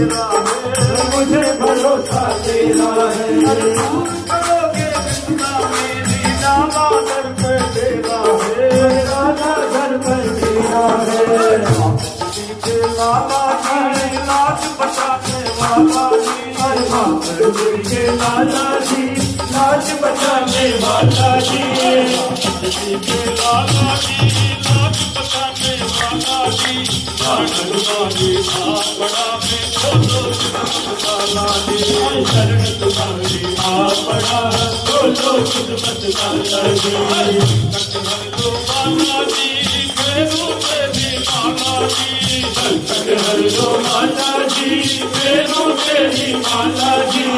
तेरा है, मुझे भरोसा तेरा है। दूर करोगे चिंता मेरी, लाला दर पे तेरा है, लाला घर पर तेरा है। पीछे लाला जी लाज बचाने वाला जी, हर बाप के लाला जी लाज बचाने वाला जी। पीछे लाला जी लाज बचाने वाला जी, लाडला जी था बड़ा में बोलो लाला जी, शरण तुम्हारी आ पड़ा, बोलो खुदमत लाला जी। कटहर दो माला जी, फेरू तेरी माला जी, कटहर दो माला जी, फेरू तेरी माला जी।